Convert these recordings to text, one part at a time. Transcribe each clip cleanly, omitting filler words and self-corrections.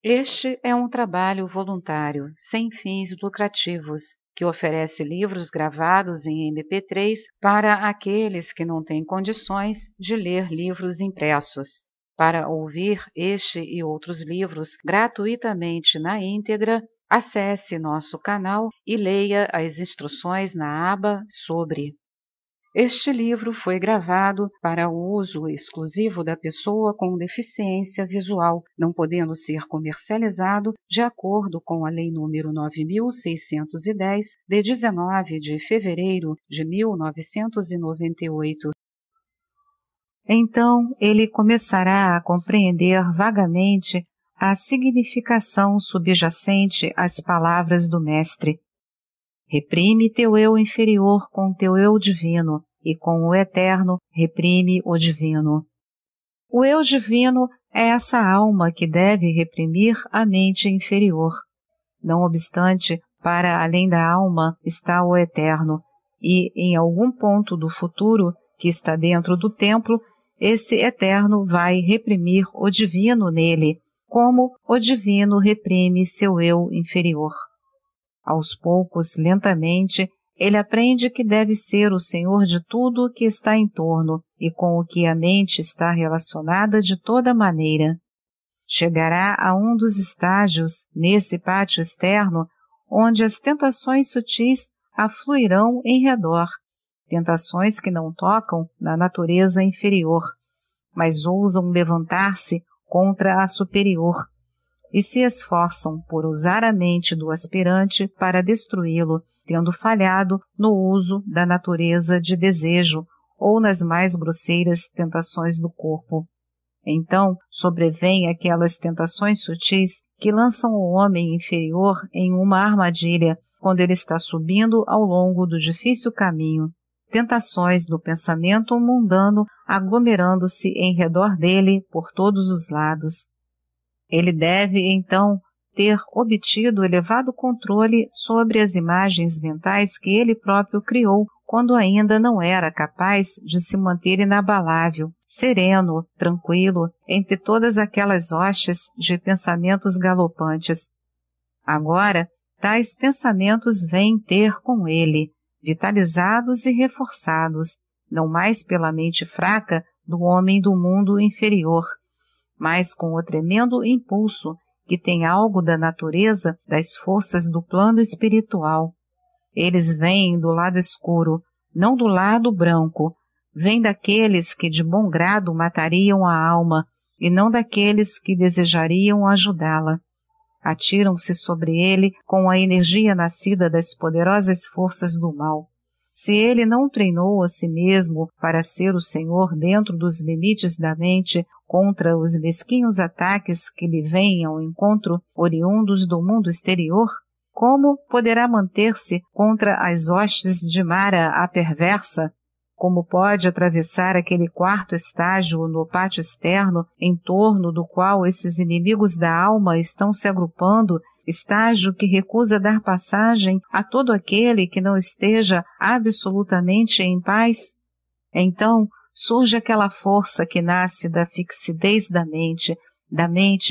Este é um trabalho voluntário, sem fins lucrativos, que oferece livros gravados em MP3 para aqueles que não têm condições de ler livros impressos. Para ouvir este e outros livros gratuitamente na íntegra, acesse nosso canal e leia as instruções na aba Sobre. Este livro foi gravado para o uso exclusivo da pessoa com deficiência visual, não podendo ser comercializado de acordo com a Lei nº 9.610, de 19 de fevereiro de 1998. Então ele começará a compreender vagamente a significação subjacente às palavras do Mestre. Reprime teu eu inferior com teu eu divino, e com o eterno reprime o divino. O eu divino é essa alma que deve reprimir a mente inferior. Não obstante, para além da alma está o eterno, e em algum ponto do futuro, que está dentro do templo, esse eterno vai reprimir o divino nele, como o divino reprime seu eu inferior. Aos poucos, lentamente, ele aprende que deve ser o senhor de tudo o que está em torno e com o que a mente está relacionada de toda maneira. Chegará a um dos estágios, nesse pátio externo, onde as tentações sutis afluirão em redor, tentações que não tocam na natureza inferior, mas ousam levantar-se contra a superior, e se esforçam por usar a mente do aspirante para destruí-lo, tendo falhado no uso da natureza de desejo ou nas mais grosseiras tentações do corpo. Então sobrevêm aquelas tentações sutis que lançam o homem inferior em uma armadilha quando ele está subindo ao longo do difícil caminho, tentações do pensamento mundano aglomerando-se em redor dele por todos os lados. Ele deve, então, ter obtido elevado controle sobre as imagens mentais que ele próprio criou quando ainda não era capaz de se manter inabalável, sereno, tranquilo, entre todas aquelas hostes de pensamentos galopantes. Agora, tais pensamentos vêm ter com ele, vitalizados e reforçados, não mais pela mente fraca do homem do mundo inferior, mas com o tremendo impulso que tem algo da natureza das forças do plano espiritual. Eles vêm do lado escuro, não do lado branco, vêm daqueles que de bom grado matariam a alma, e não daqueles que desejariam ajudá-la. Atiram-se sobre ele com a energia nascida das poderosas forças do mal. Se ele não treinou a si mesmo para ser o senhor dentro dos limites da mente contra os mesquinhos ataques que lhe vêm ao encontro oriundos do mundo exterior, como poderá manter-se contra as hostes de Mara a perversa? Como pode atravessar aquele quarto estágio no pátio externo em torno do qual esses inimigos da alma estão se agrupando, estágio que recusa dar passagem a todo aquele que não esteja absolutamente em paz? Então surge aquela força que nasce da fixidez da mente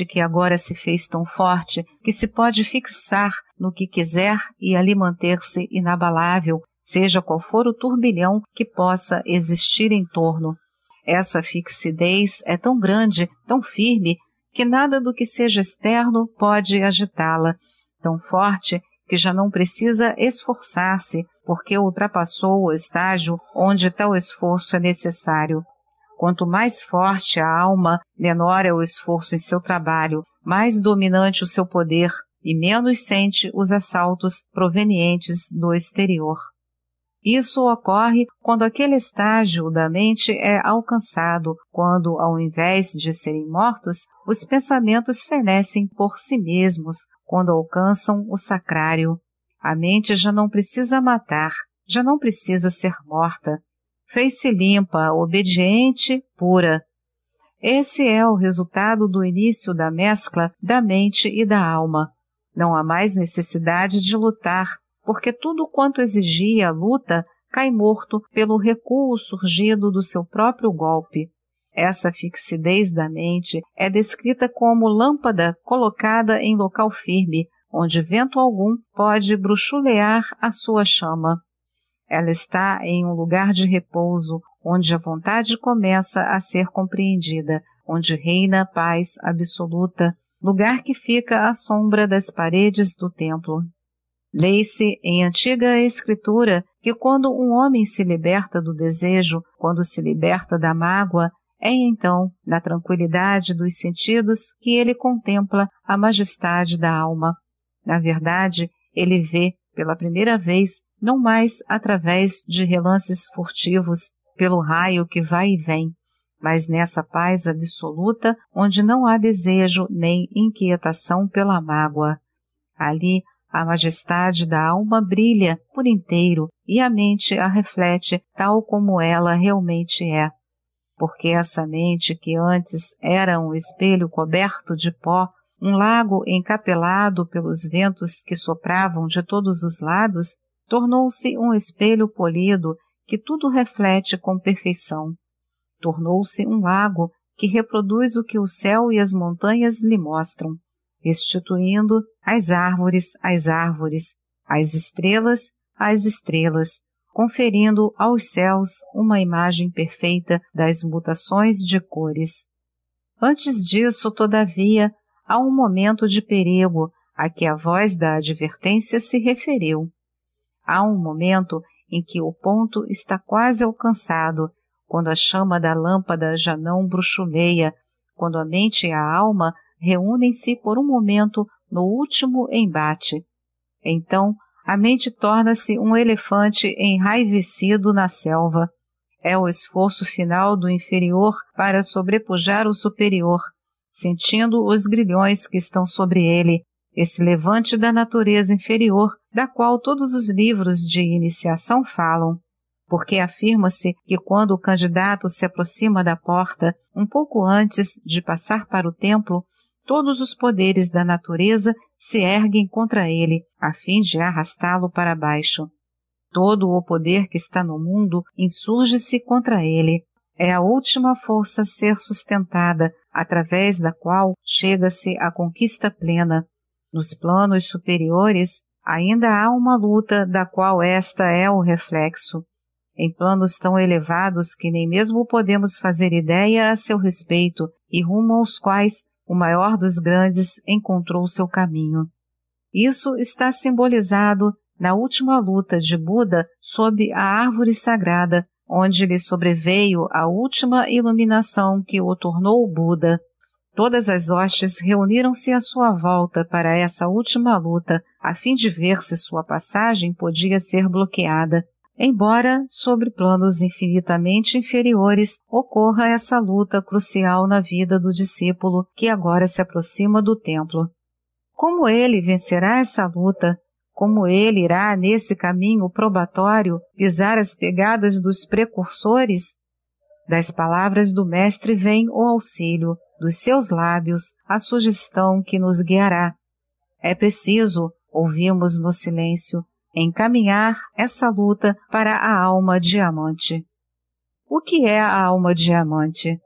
que agora se fez tão forte que se pode fixar no que quiser e ali manter-se inabalável, seja qual for o turbilhão que possa existir em torno. Essa fixidez é tão grande, tão firme, que nada do que seja externo pode agitá-la, tão forte que já não precisa esforçar-se, porque ultrapassou o estágio onde tal esforço é necessário. Quanto mais forte a alma, menor é o esforço em seu trabalho, mais dominante o seu poder e menos sente os assaltos provenientes do exterior. Isso ocorre quando aquele estágio da mente é alcançado, quando, ao invés de serem mortos, os pensamentos fenecem por si mesmos, quando alcançam o sacrário. A mente já não precisa matar, já não precisa ser morta. Fez-se limpa, obediente, pura. Esse é o resultado do início da mescla da mente e da alma. Não há mais necessidade de lutar, porque tudo quanto exigia a luta cai morto pelo recuo surgido do seu próprio golpe. Essa fixidez da mente é descrita como lâmpada colocada em local firme, onde vento algum pode bruxulear a sua chama. Ela está em um lugar de repouso, onde a vontade começa a ser compreendida, onde reina a paz absoluta, lugar que fica à sombra das paredes do templo. Lê-se em antiga escritura que quando um homem se liberta do desejo, quando se liberta da mágoa, é então, na tranquilidade dos sentidos, que ele contempla a majestade da alma. Na verdade, ele vê, pela primeira vez, não mais através de relances furtivos, pelo raio que vai e vem, mas nessa paz absoluta, onde não há desejo nem inquietação pela mágoa. Ali, a majestade da alma brilha por inteiro e a mente a reflete tal como ela realmente é. Porque essa mente que antes era um espelho coberto de pó, um lago encapelado pelos ventos que sopravam de todos os lados, tornou-se um espelho polido que tudo reflete com perfeição. Tornou-se um lago que reproduz o que o céu e as montanhas lhe mostram, restituindo às árvores, às estrelas, conferindo aos céus uma imagem perfeita das mutações de cores. Antes disso, todavia, há um momento de perigo a que a voz da advertência se referiu. Há um momento em que o ponto está quase alcançado, quando a chama da lâmpada já não bruxuleia, quando a mente e a alma reúnem-se por um momento no último embate. Então, a mente torna-se um elefante enraivecido na selva. É o esforço final do inferior para sobrepujar o superior, sentindo os grilhões que estão sobre ele, esse levante da natureza inferior, da qual todos os livros de iniciação falam. Porque afirma-se que quando o candidato se aproxima da porta, um pouco antes de passar para o templo, todos os poderes da natureza se erguem contra ele, a fim de arrastá-lo para baixo. Todo o poder que está no mundo insurge-se contra ele. É a última força a ser sustentada, através da qual chega-se à conquista plena. Nos planos superiores, ainda há uma luta da qual esta é o reflexo. Em planos tão elevados que nem mesmo podemos fazer ideia a seu respeito e rumo aos quais o maior dos grandes encontrou seu caminho. Isso está simbolizado na última luta de Buda sob a árvore sagrada, onde lhe sobreveio a última iluminação que o tornou Buda. Todas as hostes reuniram-se à sua volta para essa última luta, a fim de ver se sua passagem podia ser bloqueada. Embora, sobre planos infinitamente inferiores, ocorra essa luta crucial na vida do discípulo que agora se aproxima do templo. Como ele vencerá essa luta? Como ele irá, nesse caminho probatório, pisar as pegadas dos precursores? Das palavras do Mestre vem o auxílio, dos seus lábios a sugestão que nos guiará. É preciso, ouvimos no silêncio, encaminhar essa luta para a alma diamante. O que é a alma diamante?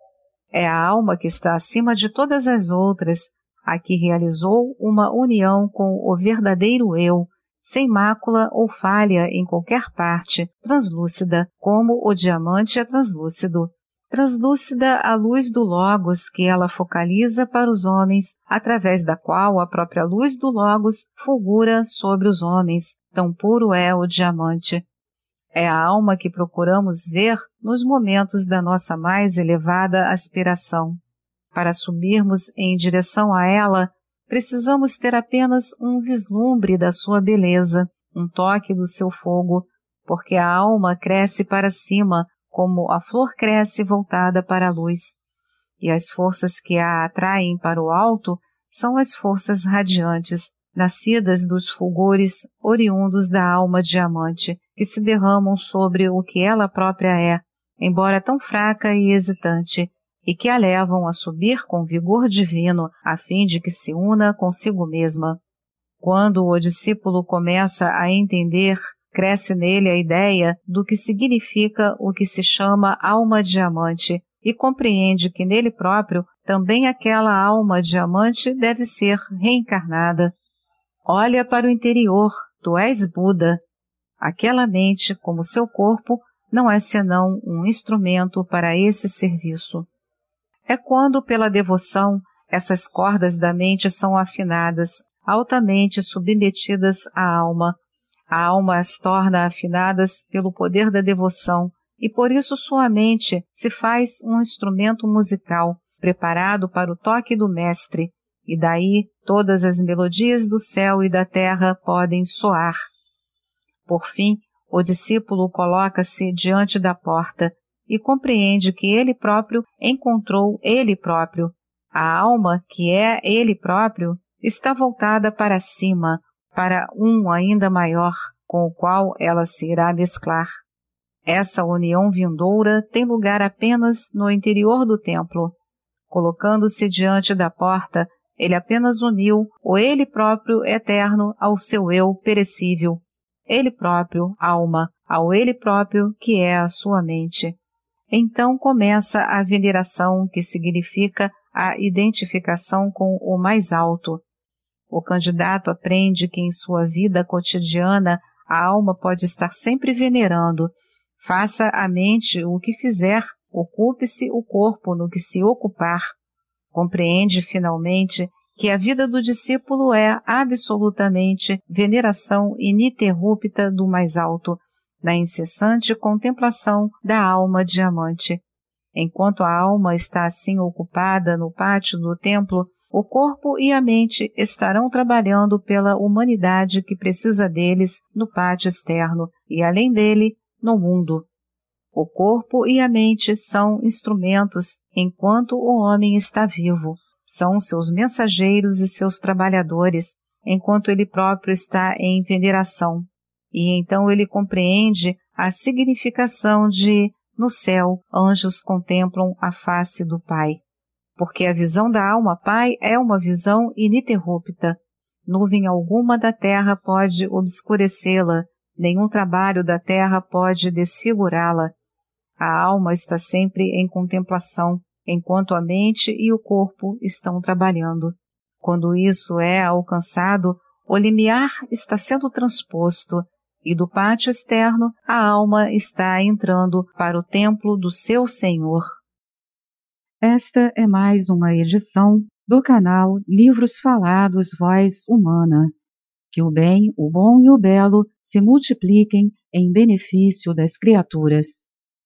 É a alma que está acima de todas as outras, a que realizou uma união com o verdadeiro eu, sem mácula ou falha em qualquer parte, translúcida, como o diamante é translúcido. Translúcida a luz do Logos que ela focaliza para os homens, através da qual a própria luz do Logos fulgura sobre os homens, tão puro é o diamante. É a alma que procuramos ver nos momentos da nossa mais elevada aspiração. Para subirmos em direção a ela, precisamos ter apenas um vislumbre da sua beleza, um toque do seu fogo, porque a alma cresce para cima, como a flor cresce voltada para a luz. E as forças que a atraem para o alto são as forças radiantes, nascidas dos fulgores oriundos da alma diamante, que se derramam sobre o que ela própria é, embora tão fraca e hesitante, e que a levam a subir com vigor divino, a fim de que se una consigo mesma. Quando o discípulo começa a entender, cresce nele a ideia do que significa o que se chama alma diamante, e compreende que nele próprio também aquela alma diamante deve ser reencarnada. Olha para o interior, tu és Buda. Aquela mente, como seu corpo, não é senão um instrumento para esse serviço. É quando, pela devoção, essas cordas da mente são afinadas, altamente submetidas à alma. A alma as torna afinadas pelo poder da devoção, e por isso sua mente se faz um instrumento musical, preparado para o toque do mestre, e daí todas as melodias do céu e da terra podem soar. Por fim, o discípulo coloca-se diante da porta e compreende que ele próprio encontrou ele próprio. A alma, que é ele próprio, está voltada para cima, para um ainda maior, com o qual ela se irá mesclar. Essa união vindoura tem lugar apenas no interior do templo. Colocando-se diante da porta, ele apenas uniu o ele próprio eterno ao seu eu perecível. Ele próprio, alma, ao ele próprio que é a sua mente. Então começa a veneração, que significa a identificação com o mais alto. O candidato aprende que em sua vida cotidiana a alma pode estar sempre venerando. Faça a mente o que fizer, ocupe-se o corpo no que se ocupar. Compreende finalmente que a vida do discípulo é absolutamente veneração ininterrupta do mais alto, na incessante contemplação da alma diamante. Enquanto a alma está assim ocupada no pátio do templo, o corpo e a mente estarão trabalhando pela humanidade que precisa deles no pátio externo e, além dele, no mundo. O corpo e a mente são instrumentos enquanto o homem está vivo. São seus mensageiros e seus trabalhadores, enquanto ele próprio está em veneração. E então ele compreende a significação de, no céu, anjos contemplam a face do Pai. Porque a visão da alma Pai é uma visão ininterrupta. Nuvem alguma da terra pode obscurecê-la, nenhum trabalho da terra pode desfigurá-la. A alma está sempre em contemplação, enquanto a mente e o corpo estão trabalhando. Quando isso é alcançado, o limiar está sendo transposto, e do pátio externo a alma está entrando para o templo do seu Senhor. Esta é mais uma edição do canal Livros Falados Voz Humana. Que o bem, o bom e o belo se multipliquem em benefício das criaturas.